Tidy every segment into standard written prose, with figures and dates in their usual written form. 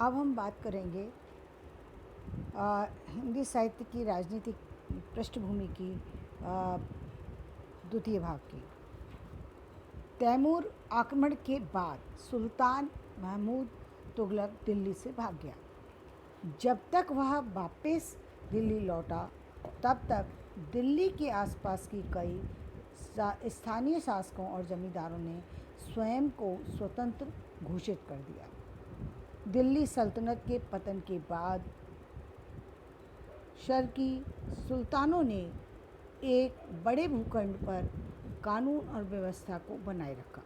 अब हम बात करेंगे हिंदी साहित्य की राजनीतिक पृष्ठभूमि की द्वितीय भाग की। तैमूर आक्रमण के बाद सुल्तान महमूद तुगलक दिल्ली से भाग गया। जब तक वह वापस दिल्ली लौटा तब तक दिल्ली के आसपास की कई स्थानीय शासकों और जमींदारों ने स्वयं को स्वतंत्र घोषित कर दिया। दिल्ली सल्तनत के पतन के बाद शर्की सुल्तानों ने एक बड़े भूखंड पर कानून और व्यवस्था को बनाए रखा।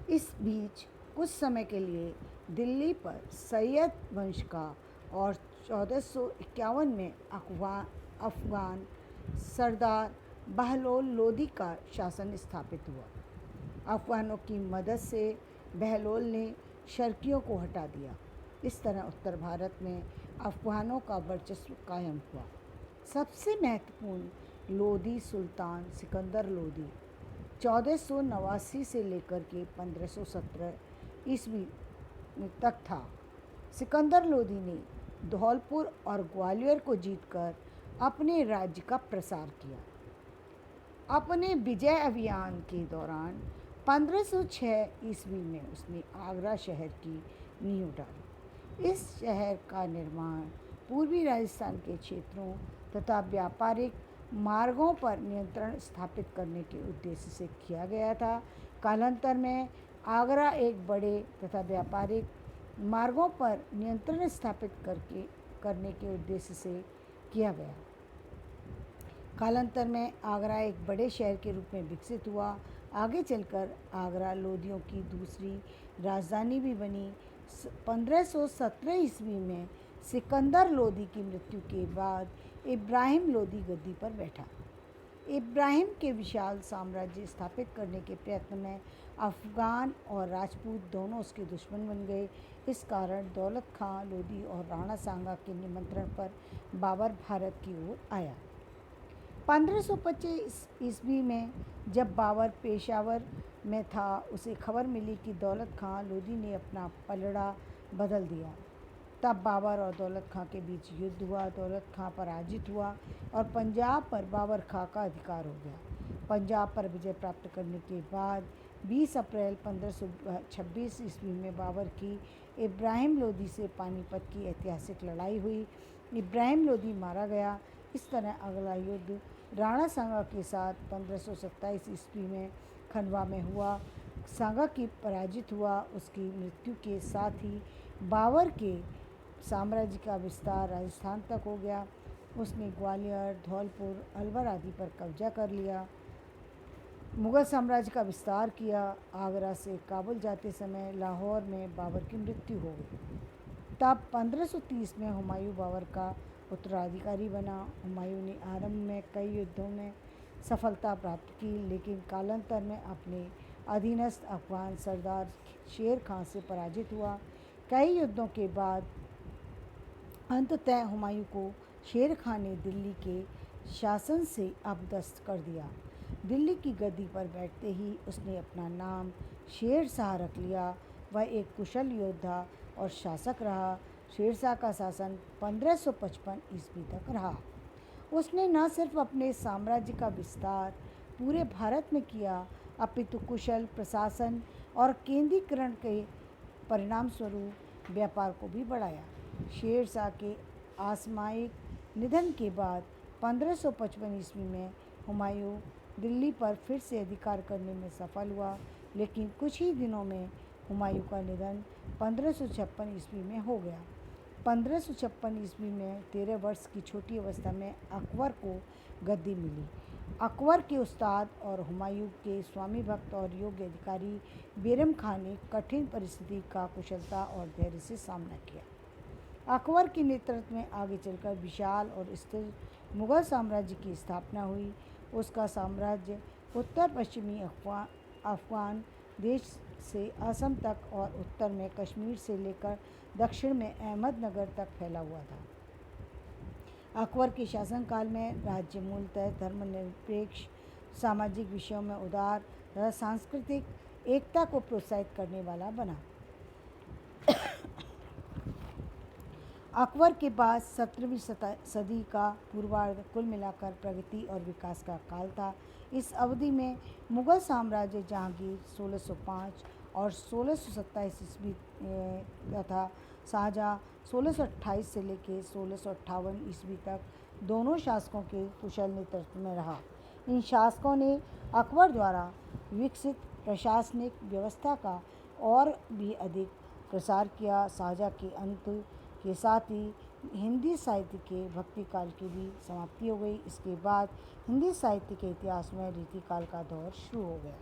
इस बीच कुछ समय के लिए दिल्ली पर सैयद वंश का और 1451 में अफगान सरदार बहलोल लोदी का शासन स्थापित हुआ। अफगानों की मदद से बहलोल ने शर्कियों को हटा दिया। इस तरह उत्तर भारत में अफगानों का वर्चस्व कायम हुआ। सबसे महत्वपूर्ण लोदी सुल्तान सिकंदर लोदी 1489 से लेकर के 1517 ईस्वी तक था। सिकंदर लोदी ने धौलपुर और ग्वालियर को जीतकर अपने राज्य का प्रसार किया। अपने विजय अभियान के दौरान 1506 ईस्वी में उसने आगरा शहर की नींव डाली। इस शहर का निर्माण पूर्वी राजस्थान के क्षेत्रों तथा व्यापारिक मार्गों पर नियंत्रण स्थापित करने के उद्देश्य से किया गया था। कालांतर में आगरा एक बड़े तथा व्यापारिक मार्गों पर नियंत्रण स्थापित करने के उद्देश्य से किया गया। कालांतर में आगरा एक बड़े शहर के रूप में विकसित हुआ। आगे चलकर आगरा लोदियों की दूसरी राजधानी भी बनी। 1517 ईस्वी में सिकंदर लोदी की मृत्यु के बाद इब्राहिम लोदी गद्दी पर बैठा। इब्राहिम के विशाल साम्राज्य स्थापित करने के प्रयत्न में अफगान और राजपूत दोनों उसके दुश्मन बन गए। इस कारण दौलत खां लोदी और राणा सांगा के निमंत्रण पर बाबर भारत की ओर आया। 1525 ईस्वी में जब बाबर पेशावर में था, उसे खबर मिली कि दौलत खां लोदी ने अपना पलड़ा बदल दिया। तब बाबर और दौलत खां के बीच युद्ध हुआ। दौलत खां पराजित हुआ और पंजाब पर बाबर खां का अधिकार हो गया। पंजाब पर विजय प्राप्त करने के बाद 20 अप्रैल 1526 ईस्वी में बाबर की इब्राहिम लोदी से पानीपत की ऐतिहासिक लड़ाई हुई। इब्राहिम लोदी मारा गया। इस तरह अगला युद्ध राणा सांगा के साथ 1527 ईस्वी में खंडवा में हुआ। सांगा की पराजित हुआ। उसकी मृत्यु के साथ ही बाबर के साम्राज्य का विस्तार राजस्थान तक हो गया। उसने ग्वालियर, धौलपुर, अलवर आदि पर कब्जा कर लिया। मुगल साम्राज्य का विस्तार किया। आगरा से काबुल जाते समय लाहौर में बाबर की मृत्यु हो गई। तब 1530 में हुमायूं बाबर का उत्तराधिकारी बना। हुमायूं ने आरंभ में कई युद्धों में सफलता प्राप्त की, लेकिन कालांतर में अपने अधीनस्थ अफगान सरदार शेर खां से पराजित हुआ। कई युद्धों के बाद अंततः हुमायूं को शेर खां ने दिल्ली के शासन से अपदस्थ कर दिया। दिल्ली की गद्दी पर बैठते ही उसने अपना नाम शेर शाह रख लिया। वह एक कुशल योद्धा और शासक रहा। शेर शाह का शासन 1555 ईस्वी तक रहा। उसने न सिर्फ अपने साम्राज्य का विस्तार पूरे भारत में किया, अपितु कुशल प्रशासन और केंद्रीकरण के परिणाम स्वरूप व्यापार को भी बढ़ाया। शेर शाह के आकस्मिक निधन के बाद 1555 ईस्वी में हुमायूं दिल्ली पर फिर से अधिकार करने में सफल हुआ, लेकिन कुछ ही दिनों में हुमायूं का निधन 1556 ईस्वी में हो गया। 1556 ईस्वी में 13 वर्ष की छोटी अवस्था में अकबर को गद्दी मिली। अकबर के उस्ताद और हुमायूं के स्वामी भक्त और योग्य अधिकारी बैरम खान ने कठिन परिस्थिति का कुशलता और धैर्य से सामना किया। अकबर के नेतृत्व में आगे चलकर विशाल और स्थिर मुगल साम्राज्य की स्थापना हुई। उसका साम्राज्य उत्तर पश्चिमी अफगान देश से असम तक और उत्तर में कश्मीर से लेकर दक्षिण में अहमदनगर तक फैला हुआ था। अकबर के शासनकाल में राज्य मूलतः धर्मनिरपेक्ष, सामाजिक विषयों में उदार तथा सांस्कृतिक एकता को प्रोत्साहित करने वाला बना। अकबर के बाद 17वीं सदी का पूर्वार्ध कुल मिलाकर प्रगति और विकास का काल था। इस अवधि में मुगल साम्राज्य जहांगीर 1605 और 1627 ईस्वी तथा शाहजहाँ 1628 से लेकर 1658 ईस्वी तक दोनों शासकों के कुशल नेतृत्व में रहा। इन शासकों ने अकबर द्वारा विकसित प्रशासनिक व्यवस्था का और भी अधिक प्रसार किया। शाहजहाँ के अंत के साथ ही हिंदी साहित्य के भक्ति काल की भी समाप्ति हो गई। इसके बाद हिंदी साहित्य के इतिहास में रीतिकाल का दौर शुरू हो गया।